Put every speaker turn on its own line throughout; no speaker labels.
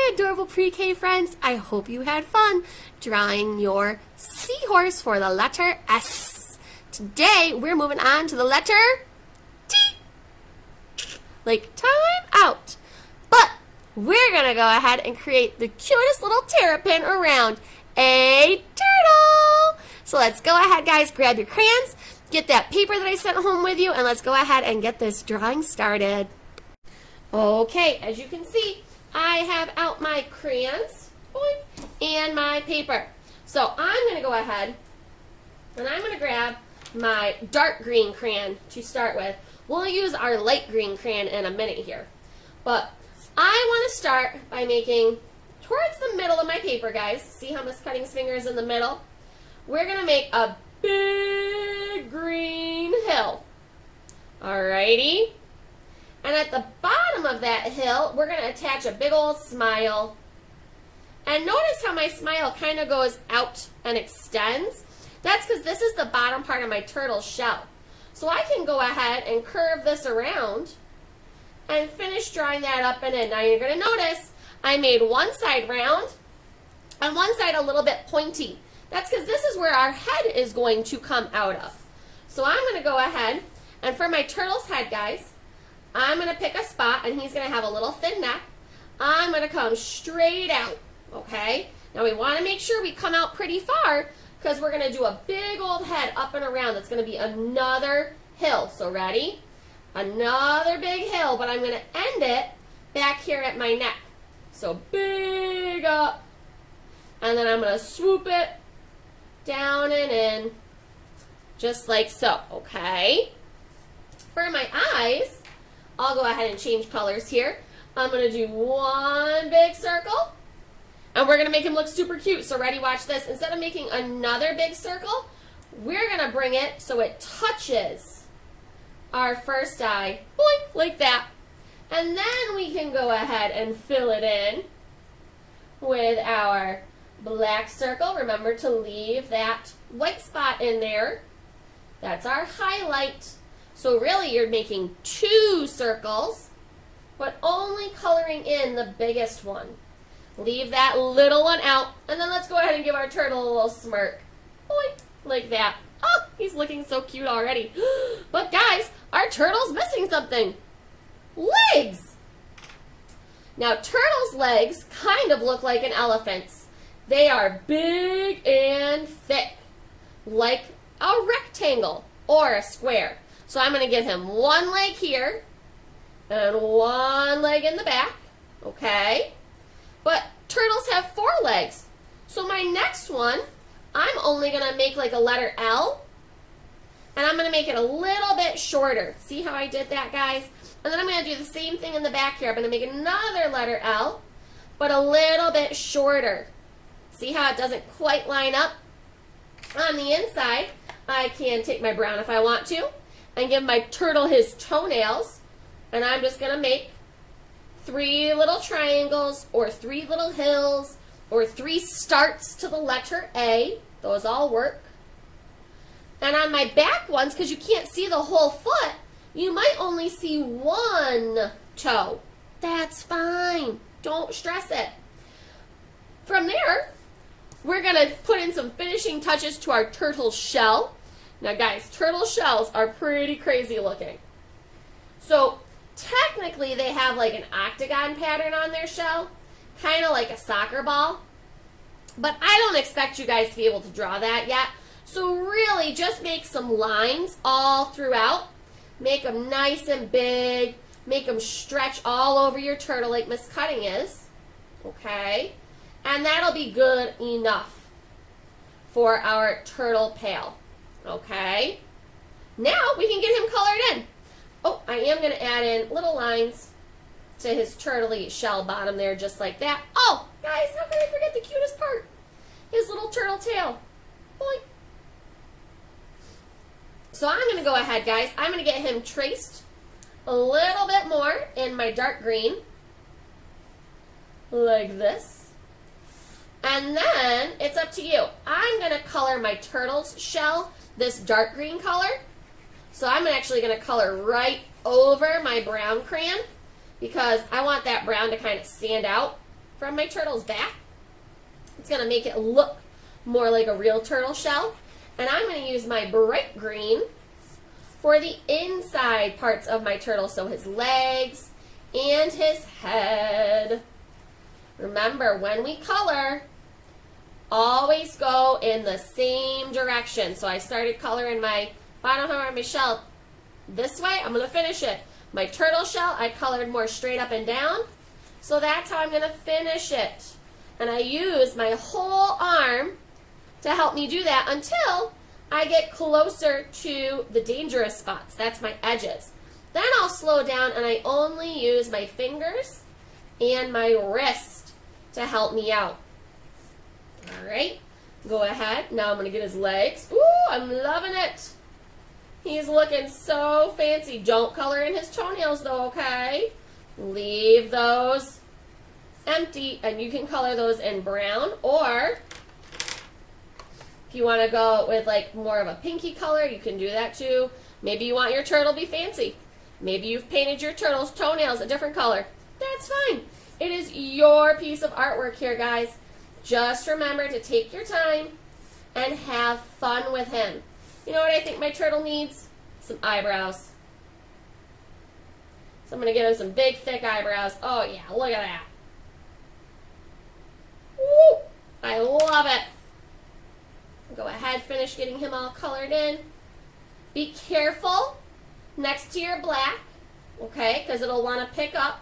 Hi, adorable pre-K friends. I hope you had fun drawing your seahorse for the letter S. Today, we're moving on to the letter T. Like time out. But we're going to go ahead and create the cutest little terrapin around a turtle. So let's go ahead, guys. Grab your crayons, get that paper that I sent home with you, and let's go ahead and get this drawing started. Okay, as you can see, I have out my crayons and my paper. So I'm going to go ahead and I'm going to grab my dark green crayon to start with. We'll use our light green crayon in a minute here. But I want to start by making towards the middle of my paper, guys. See how Miss Cutting's finger is in the middle? We're going to make a big green hill. Alrighty. And at the bottom of that hill, we're going to attach a big old smile. And notice how my smile kind of goes out and extends. That's because this is the bottom part of my turtle shell. So I can go ahead and curve this around and finish drawing that up and in. Now you're going to notice I made one side round and one side a little bit pointy. That's because this is where our head is going to come out of. So I'm going to go ahead and for my turtle's head, guys, I'm going to pick a spot, and he's going to have a little thin neck. I'm going to come straight out, okay? Now, we want to make sure we come out pretty far because we're going to do a big old head up and around. That's going to be another hill. So, ready? Another big hill, but I'm going to end it back here at my neck. So, big up, and then I'm going to swoop it down and in, just like so, okay? For my eyes, I'll go ahead and change colors here. I'm going to do one big circle, and we're going to make him look super cute. So ready, watch this. Instead of making another big circle, we're going to bring it so it touches our first eye, boink, like that. And then we can go ahead and fill it in with our black circle. Remember to leave that white spot in there. That's our highlight. So really you're making two circles, but only coloring in the biggest one. Leave that little one out, and then let's go ahead and give our turtle a little smirk. Boink, like that. Oh, he's looking so cute already. But guys, our turtle's missing something. Legs! Now turtle's legs kind of look like an elephant's. They are big and thick, like a rectangle or a square. So I'm going to give him one leg here and one leg in the back, okay? But turtles have four legs. So my next one, I'm only going to make like a letter L, and I'm going to make it a little bit shorter. See how I did that, guys? And then I'm going to do the same thing in the back here. I'm going to make another letter L, but a little bit shorter. See how it doesn't quite line up? On the inside, I can take my brown if I want to, and give my turtle his toenails, and I'm just going to make three little triangles or three little hills or three starts to the letter A. Those all work. And on my back ones, because you can't see the whole foot, you might only see one toe. That's fine. Don't stress it. From there, we're going to put in some finishing touches to our turtle shell. Now guys, turtle shells are pretty crazy looking. So technically they have like an octagon pattern on their shell, kind of like a soccer ball. But I don't expect you guys to be able to draw that yet. So really just make some lines all throughout. Make them nice and big. Make them stretch all over your turtle like Miss Cutting is. Okay? And that'll be good enough for our turtle pail. Okay, now we can get him colored in. Oh, I am going to add in little lines to his turtley shell bottom there, just like that. Oh, guys, how could I forget the cutest part? His little turtle tail. Boing. So I'm going to go ahead, guys. I'm going to get him traced a little bit more in my dark green, like this. And then it's up to you. I'm going to color my turtle's shell this dark green color. So I'm actually going to color right over my brown crayon because I want that brown to kind of stand out. from my turtle's back. It's going to make it look more like a real turtle shell. And I'm going to use my bright green for the inside parts of my turtle, so his legs and his head. Remember, when we color, always go in the same direction. So I started coloring my bottom part of my shell this way. I'm going to finish it. My turtle shell, I colored more straight up and down. So that's how I'm going to finish it. And I use my whole arm to help me do that until I get closer to the dangerous spots. That's my edges. Then I'll slow down and I only use my fingers and my wrist to help me out. All right, go ahead. Now I'm going to get his legs. Ooh, I'm loving it. He's looking so fancy. Don't color in his toenails though, okay? Leave those empty, and you can color those in brown, or if you want to go with like more of a pinky color, you can do that too. Maybe you want your turtle to be fancy. Maybe you've painted your turtle's toenails a different color. That's fine. It is your piece of artwork here, guys. Just remember to take your time and have fun with him. You know what I think my turtle needs? Some eyebrows. So I'm going to give him some big, thick eyebrows. Oh yeah, look at that. Woo! I love it. Go ahead, finish getting him all colored in. Be careful next to your black, okay, because it'll want to pick up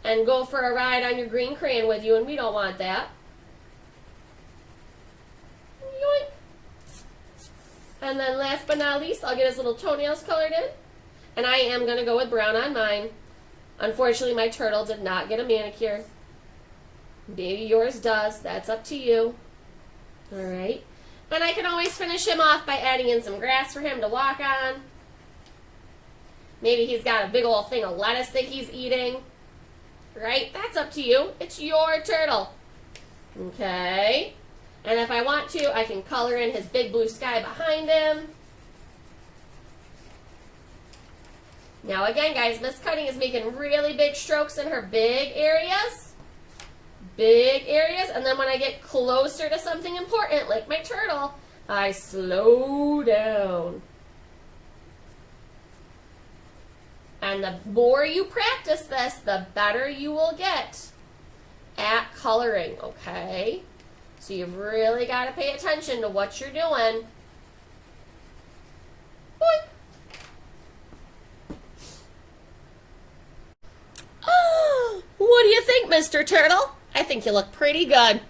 and go for a ride on your green crayon with you, and we don't want that. Yoink. And then last but not least, I'll get his little toenails colored in. And I am going to go with brown on mine. Unfortunately, my turtle did not get a manicure. Maybe yours does. That's up to you. All right. And I can always finish him off by adding in some grass for him to walk on. Maybe he's got a big old thing of lettuce that he's eating. Right? That's up to you. It's your turtle. Okay. And if I want to, I can color in his big blue sky behind him. Now again, guys, Miss Cutting is making really big strokes in her big areas. Big areas. And then when I get closer to something important, like my turtle, I slow down. And the more you practice this, the better you will get at coloring, okay? So you've really got to pay attention to what you're doing. Boing. Oh, what do you think, Mr. Turtle? I think you look pretty good.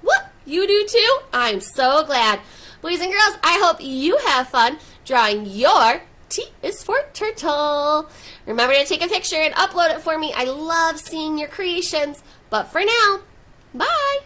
What? You do too? I'm so glad. Boys and girls, I hope you have fun drawing your T is for turtle. Remember to take a picture and upload it for me. I love seeing your creations. But for now, bye.